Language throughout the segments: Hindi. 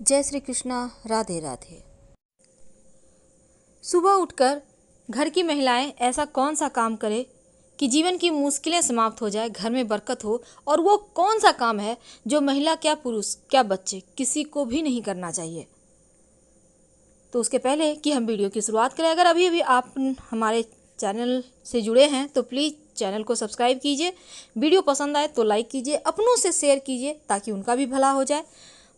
जय श्री कृष्णा। राधे राधे। सुबह उठकर घर की महिलाएं ऐसा कौन सा काम करें कि जीवन की मुश्किलें समाप्त हो जाए, घर में बरकत हो। और वो कौन सा काम है जो महिला क्या पुरुष क्या बच्चे किसी को भी नहीं करना चाहिए। तो उसके पहले कि हम वीडियो की शुरुआत करें, अगर अभी अभी आप हमारे चैनल से जुड़े हैं तो प्लीज़ चैनल को सब्सक्राइब कीजिए। वीडियो पसंद आए तो लाइक कीजिए, अपनों से शेयर कीजिए ताकि उनका भी भला हो जाए।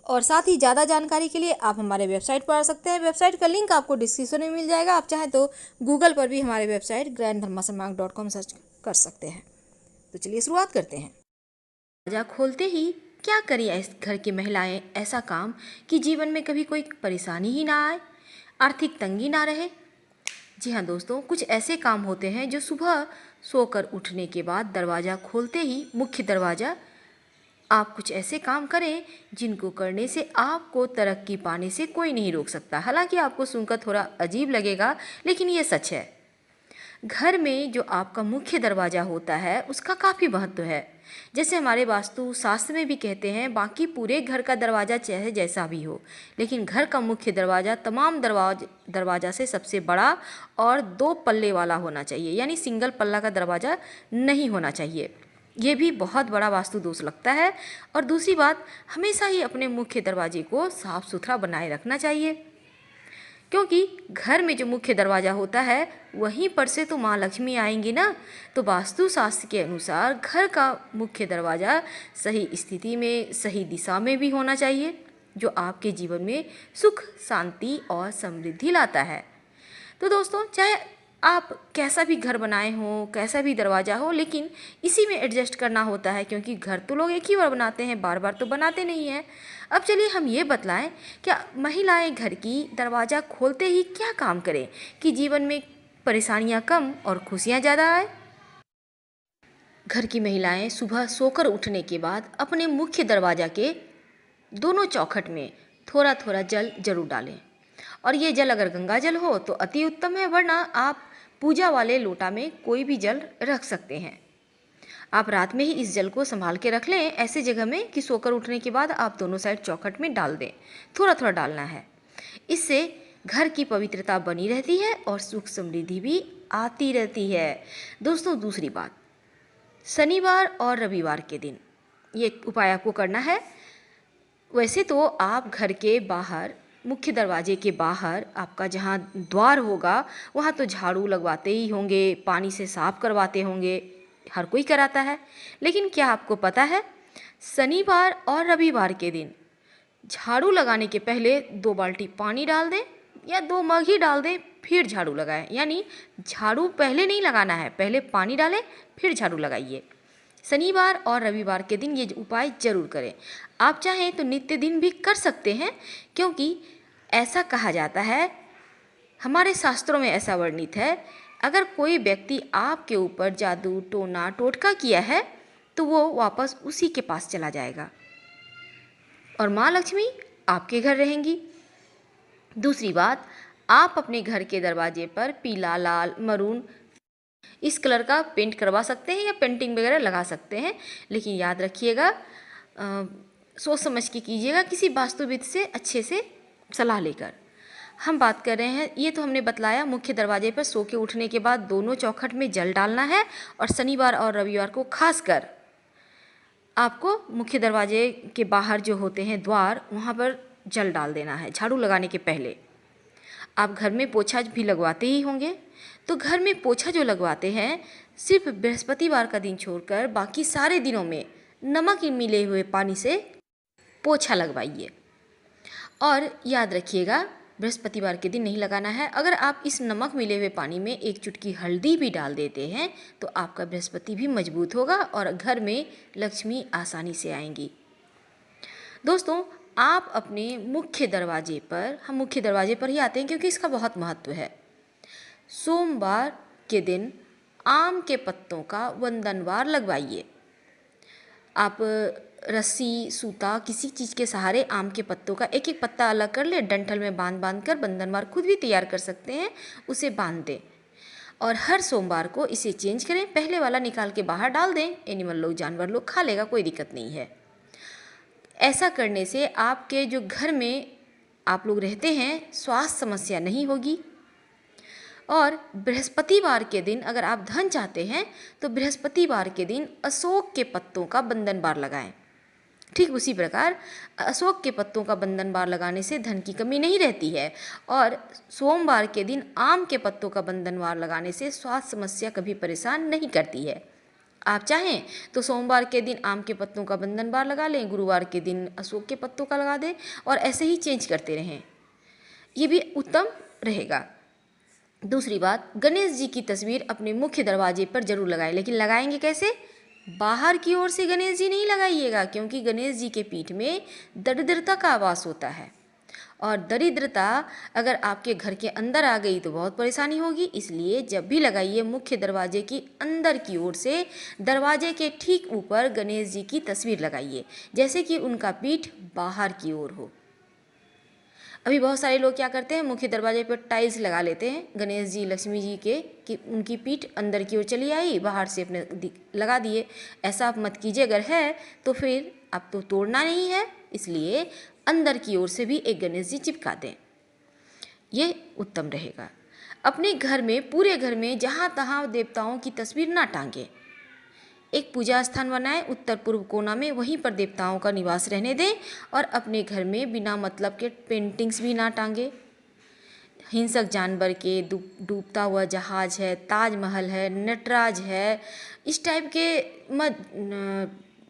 और साथ ही ज़्यादा जानकारी के लिए आप हमारे वेबसाइट पर आ सकते हैं। वेबसाइट का लिंक आपको डिस्क्रिप्शन में मिल जाएगा। आप चाहें तो गूगल पर भी हमारे वेबसाइट granddharmasamaag.com सर्च कर सकते हैं। तो चलिए शुरुआत करते हैं। दरवाजा खोलते ही क्या करिए इस घर की महिलाएं ऐसा काम कि जीवन में कभी कोई परेशानी ही ना आए, आर्थिक तंगी ना रहे। जी हाँ दोस्तों, कुछ ऐसे काम होते हैं जो सुबह सोकर उठने के बाद दरवाज़ा खोलते ही मुख्य दरवाज़ा आप कुछ ऐसे काम करें जिनको करने से आपको तरक्की पाने से कोई नहीं रोक सकता। हालांकि आपको सुनकर थोड़ा अजीब लगेगा, लेकिन ये सच है। घर में जो आपका मुख्य दरवाज़ा होता है उसका काफ़ी महत्व है। जैसे हमारे वास्तु शास्त्र में भी कहते हैं, बाकी पूरे घर का दरवाज़ा चाहे जैसा भी हो, लेकिन घर का मुख्य दरवाज़ा तमाम दरवाज़ा से सबसे बड़ा और 2 पल्ले वाला होना चाहिए, यानी सिंगल पल्ला का दरवाज़ा नहीं होना चाहिए। ये भी बहुत बड़ा वास्तु दोष लगता है। और दूसरी बात, हमेशा ही अपने मुख्य दरवाजे को साफ सुथरा बनाए रखना चाहिए, क्योंकि घर में जो मुख्य दरवाज़ा होता है वहीं पर से तो माँ लक्ष्मी आएंगी ना। तो वास्तु शास्त्र के अनुसार घर का मुख्य दरवाज़ा सही स्थिति में, सही दिशा में भी होना चाहिए, जो आपके जीवन में सुख, शांति और समृद्धि लाता है। तो दोस्तों, चाहे आप कैसा भी घर बनाए हो, कैसा भी दरवाज़ा हो, लेकिन इसी में एडजस्ट करना होता है, क्योंकि घर तो लोग एक ही बार बनाते हैं, बार बार तो बनाते नहीं हैं। अब चलिए हम ये बतलाएं, क्या महिलाएं घर की दरवाज़ा खोलते ही क्या काम करें कि जीवन में परेशानियां कम और खुशियां ज़्यादा आए। घर की महिलाएं सुबह सोकर उठने के बाद अपने मुख्य दरवाज़ा के दोनों चौखट में थोड़ा थोड़ा जल जरूर डालें। और ये जल अगर गंगा जल हो तो अति उत्तम है, वरना आप पूजा वाले लोटा में कोई भी जल रख सकते हैं। आप रात में ही इस जल को संभाल के रख लें ऐसे जगह में कि सोकर उठने के बाद आप दोनों साइड चौखट में डाल दें। थोड़ा थोड़ा डालना है। इससे घर की पवित्रता बनी रहती है और सुख समृद्धि भी आती रहती है। दोस्तों, दूसरी बात, शनिवार और रविवार के दिन ये उपाय आपको करना है। वैसे तो आप घर के बाहर, मुख्य दरवाजे के बाहर आपका जहाँ द्वार होगा वहाँ तो झाड़ू लगवाते ही होंगे, पानी से साफ करवाते होंगे, हर कोई कराता है। लेकिन क्या आपको पता है, शनिवार और रविवार के दिन झाड़ू लगाने के पहले 2 बाल्टी पानी डाल दें या 2 मग ही डाल दें, फिर झाड़ू लगाएं। यानी झाड़ू पहले नहीं लगाना है, पहले पानी डालें फिर झाड़ू लगाइए। शनिवार और रविवार के दिन ये उपाय जरूर करें। आप चाहें तो नित्य दिन भी कर सकते हैं, क्योंकि ऐसा कहा जाता है, हमारे शास्त्रों में ऐसा वर्णित है, अगर कोई व्यक्ति आपके ऊपर जादू टोना टोटका किया है तो वो वापस उसी के पास चला जाएगा और माँ लक्ष्मी आपके घर रहेंगी। दूसरी बात, आप अपने घर के दरवाजे पर पीला, लाल, मरून इस कलर का पेंट करवा सकते हैं या पेंटिंग वगैरह लगा सकते हैं। लेकिन याद रखिएगा, सोच समझ के कीजिएगा, किसी वास्तुविद से अच्छे से सलाह लेकर। हम बात कर रहे हैं, ये तो हमने बतलाया, मुख्य दरवाजे पर सो के उठने के बाद दोनों चौखट में जल डालना है। और शनिवार और रविवार को खासकर आपको मुख्य दरवाजे के बाहर जो होते हैं द्वार, वहाँ पर जल डाल देना है झाड़ू लगाने के पहले। आप घर में पोछा भी लगवाते ही होंगे, तो घर में पोछा जो लगवाते हैं, सिर्फ बृहस्पतिवार का दिन छोड़कर बाकी सारे दिनों में नमक मिले हुए पानी से पोछा लगवाइए। और याद रखिएगा, बृहस्पतिवार के दिन नहीं लगाना है। अगर आप इस नमक मिले हुए पानी में 1 चुटकी हल्दी भी डाल देते हैं तो आपका बृहस्पति भी मजबूत होगा और घर में लक्ष्मी आसानी से आएंगी। दोस्तों, आप अपने मुख्य दरवाजे पर, हम मुख्य दरवाजे पर ही आते हैं क्योंकि इसका बहुत महत्व है, सोमवार के दिन आम के पत्तों का वंदनवार लगवाइए। आप रस्सी, सूता, किसी चीज़ के सहारे आम के पत्तों का एक एक पत्ता अलग कर ले, डंठल में बांध बांध कर बंधनवार खुद भी तैयार कर सकते हैं, उसे बांध दें और हर सोमवार को इसे चेंज करें। पहले वाला निकाल के बाहर डाल दें, एनिमल लोग, जानवर लोग खा लेगा, कोई दिक्कत नहीं है। ऐसा करने से आपके जो घर में आप लोग रहते हैं स्वास्थ्य समस्या नहीं होगी। और बृहस्पतिवार के दिन अगर आप धन चाहते हैं तो बृहस्पतिवार के दिन अशोक के पत्तों का बंधन बार लगाएं। ठीक उसी प्रकार अशोक के पत्तों का बंधन बार लगाने से धन की कमी नहीं रहती है। और सोमवार के दिन आम के पत्तों का बंधन बार लगाने से स्वास्थ्य समस्या कभी परेशान नहीं करती है। आप चाहें तो सोमवार के दिन आम के पत्तों का बंधन बार लगा लें, गुरुवार के दिन अशोक के पत्तों का लगा दें और ऐसे ही चेंज करते रहें, ये भी उत्तम रहेगा। दूसरी बात, गणेश जी की तस्वीर अपने मुख्य दरवाजे पर जरूर लगाएं, लेकिन लगाएंगे कैसे? बाहर की ओर से गणेश जी नहीं लगाइएगा, क्योंकि गणेश जी के पीठ में दरिद्रता का वास होता है और दरिद्रता अगर आपके घर के अंदर आ गई तो बहुत परेशानी होगी। इसलिए जब भी लगाइए मुख्य दरवाजे की अंदर की ओर से दरवाजे के ठीक ऊपर गणेश जी की तस्वीर लगाइए, जैसे कि उनका पीठ बाहर की ओर हो। अभी बहुत सारे लोग क्या करते हैं, मुख्य दरवाजे पर टाइल्स लगा लेते हैं गणेश जी लक्ष्मी जी के, कि उनकी पीठ अंदर की ओर चली आई, बाहर से अपने लगा दिए। ऐसा आप मत कीजिए, अगर है तो फिर आप तो तोड़ना नहीं है, इसलिए अंदर की ओर से भी एक गणेश जी चिपका दें, ये उत्तम रहेगा। अपने घर में, पूरे घर में जहाँ तहाँ देवताओं की तस्वीर ना टांगें। एक पूजा स्थान बनाएं उत्तर पूर्व कोना में, वहीं पर देवताओं का निवास रहने दें और अपने घर में बिना मतलब के पेंटिंग्स भी ना टांगे। हिंसक जानवर के, डूबता हुआ जहाज है, ताजमहल है, नटराज है, इस टाइप के मत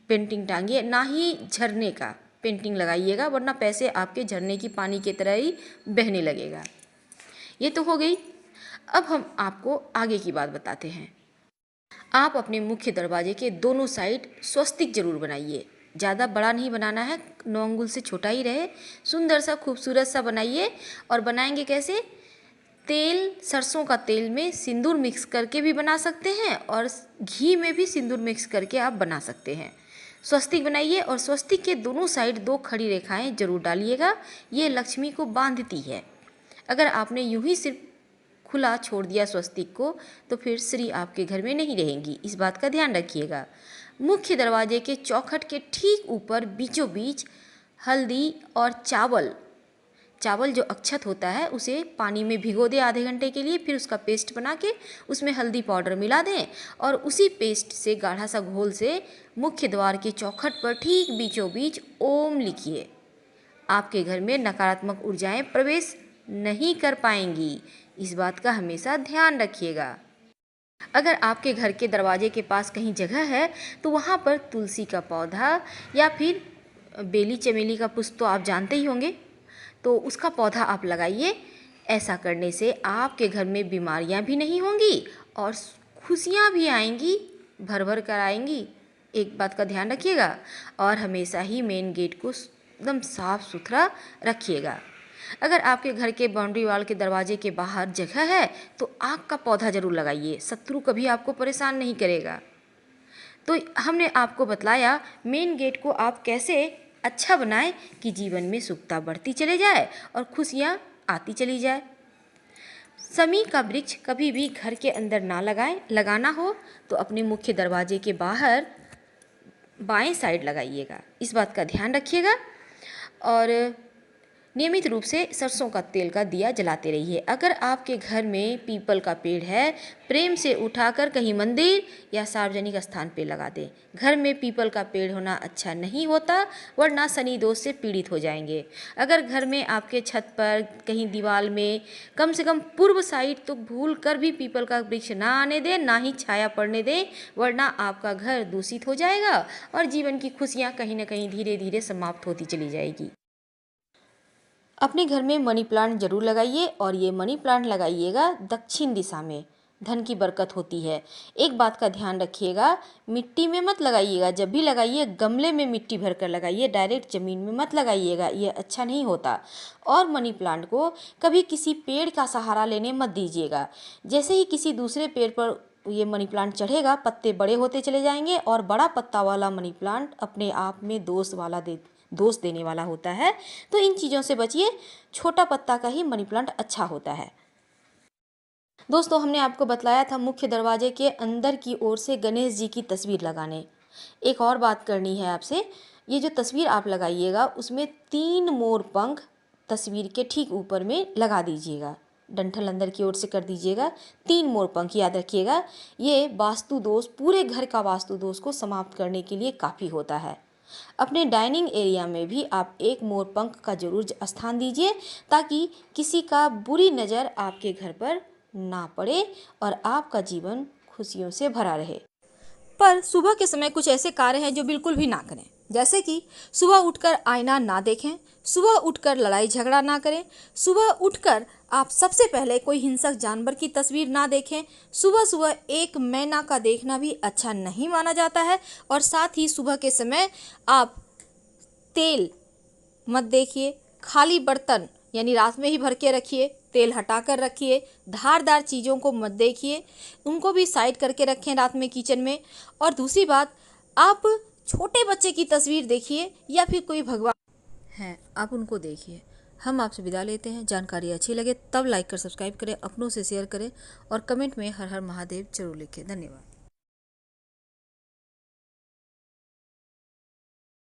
पेंटिंग टांगिए, ना ही झरने का पेंटिंग लगाइएगा, वरना पैसे आपके झरने की पानी की तरह ही बहने लगेगा। ये तो हो गई। अब हम आपको आगे की बात बताते हैं। आप अपने मुख्य दरवाजे के दोनों साइड स्वस्तिक जरूर बनाइए, ज़्यादा बड़ा नहीं बनाना है, 9 अंगुल से छोटा ही रहे, सुंदर सा खूबसूरत सा बनाइए। और बनाएंगे कैसे? तेल, सरसों का तेल में सिंदूर मिक्स करके भी बना सकते हैं और घी में भी सिंदूर मिक्स करके आप बना सकते हैं। स्वस्तिक बनाइए और स्वस्तिक के दोनों साइड 2 खड़ी रेखाएं जरूर डालिएगा, ये लक्ष्मी को बांधती है। अगर आपने यूं ही सिर्फ खुला छोड़ दिया स्वस्तिक को तो फिर श्री आपके घर में नहीं रहेंगी, इस बात का ध्यान रखिएगा। मुख्य दरवाजे के चौखट के ठीक ऊपर बीचों बीच हल्दी और चावल जो अक्षत होता है उसे पानी में भिगो दें आधे घंटे के लिए, फिर उसका पेस्ट बना के उसमें हल्दी पाउडर मिला दें और उसी पेस्ट से गाढ़ा सा घोल से मुख्य द्वार के चौखट पर ठीक बीचों बीच ओम लिखिए। आपके घर में नकारात्मक ऊर्जाएं प्रवेश नहीं कर पाएंगी, इस बात का हमेशा ध्यान रखिएगा। अगर आपके घर के दरवाजे के पास कहीं जगह है तो वहाँ पर तुलसी का पौधा या फिर बेली चमेली का पुष्प तो आप जानते ही होंगे, तो उसका पौधा आप लगाइए। ऐसा करने से आपके घर में बीमारियाँ भी नहीं होंगी और खुशियाँ भी आएंगी, भर भर कर आएंगी, एक बात का ध्यान रखिएगा। और हमेशा ही मेन गेट को एकदम साफ सुथरा रखिएगा। अगर आपके घर के बाउंड्री वाल के दरवाजे के बाहर जगह है तो आक का पौधा जरूर लगाइए, शत्रु कभी आपको परेशान नहीं करेगा। तो हमने आपको बतलाया मेन गेट को आप कैसे अच्छा बनाएं कि जीवन में सुखता बढ़ती चले जाए और खुशियाँ आती चली जाए। समी का वृक्ष कभी भी घर के अंदर ना लगाएं, लगाना हो तो अपने मुख्य दरवाजे के बाहर बाएं साइड लगाइएगा, इस बात का ध्यान रखिएगा। और नियमित रूप से सरसों का तेल का दिया जलाते रहिए। अगर आपके घर में पीपल का पेड़ है, प्रेम से उठाकर कहीं मंदिर या सार्वजनिक स्थान पे लगा दें। घर में पीपल का पेड़ होना अच्छा नहीं होता, वरना शनि दोष से पीड़ित हो जाएंगे। अगर घर में आपके छत पर कहीं दीवार में कम से कम पूर्व साइड तो भूल कर भी पीपल का वृक्ष ना आने दें, ना ही छाया पड़ने दें, वरना आपका घर दूषित हो जाएगा और जीवन की खुशियाँ कहीं ना कहीं धीरे धीरे समाप्त होती चली जाएगी। अपने घर में मनी प्लांट जरूर लगाइए और ये मनी प्लांट लगाइएगा दक्षिण दिशा में, धन की बरकत होती है। एक बात का ध्यान रखिएगा, मिट्टी में मत लगाइएगा, जब भी लगाइए गमले में मिट्टी भरकर लगाइए, डायरेक्ट ज़मीन में मत लगाइएगा, ये अच्छा नहीं होता। और मनी प्लांट को कभी किसी पेड़ का सहारा लेने मत दीजिएगा। जैसे ही किसी दूसरे पेड़ पर ये मनी प्लांट चढ़ेगा, पत्ते बड़े होते चले जाएंगे और बड़ा पत्ता वाला मनी प्लांट अपने आप में दोष देने वाला होता है, तो इन चीज़ों से बचिए। छोटा पत्ता का ही मनी प्लांट अच्छा होता है। दोस्तों, हमने आपको बतलाया था मुख्य दरवाजे के अंदर की ओर से गणेश जी की तस्वीर लगाने। एक और बात करनी है आपसे, ये जो तस्वीर आप लगाइएगा उसमें 3 मोर पंख तस्वीर के ठीक ऊपर में लगा दीजिएगा। डंठल अंदर की ओर से कर दीजिएगा। 3 मोर पंख, याद रखिएगा, ये वास्तु दोष, पूरे घर का वास्तु दोष को समाप्त करने के लिए काफ़ी होता है। अपने डाइनिंग एरिया में भी आप 1 मोर पंख का जरूर स्थान दीजिए, ताकि किसी का बुरी नज़र आपके घर पर ना पड़े और आपका जीवन खुशियों से भरा रहे। पर सुबह के समय कुछ ऐसे कार्य हैं जो बिल्कुल भी ना करें, जैसे कि सुबह उठकर आईना ना देखें, सुबह उठकर लड़ाई झगड़ा ना करें, सुबह उठकर आप सबसे पहले कोई हिंसक जानवर की तस्वीर ना देखें, सुबह सुबह एक मैना का देखना भी अच्छा नहीं माना जाता है, और साथ ही सुबह के समय आप तेल मत देखिए, खाली बर्तन यानी रात में ही भर के रखिए, तेल हटाकर रखिए, धारदार चीज़ों को मत देखिए, उनको भी साइड करके रखें रात में किचन में। और दूसरी बात, आप छोटे बच्चे की तस्वीर देखिए या फिर कोई भगवान हैं आप उनको देखिए। हम आपसे विदा लेते हैं। जानकारी अच्छी लगे तब लाइक कर सब्सक्राइब करें, अपनों से शेयर करें और कमेंट में हर हर महादेव जरूर लिखें। धन्यवाद।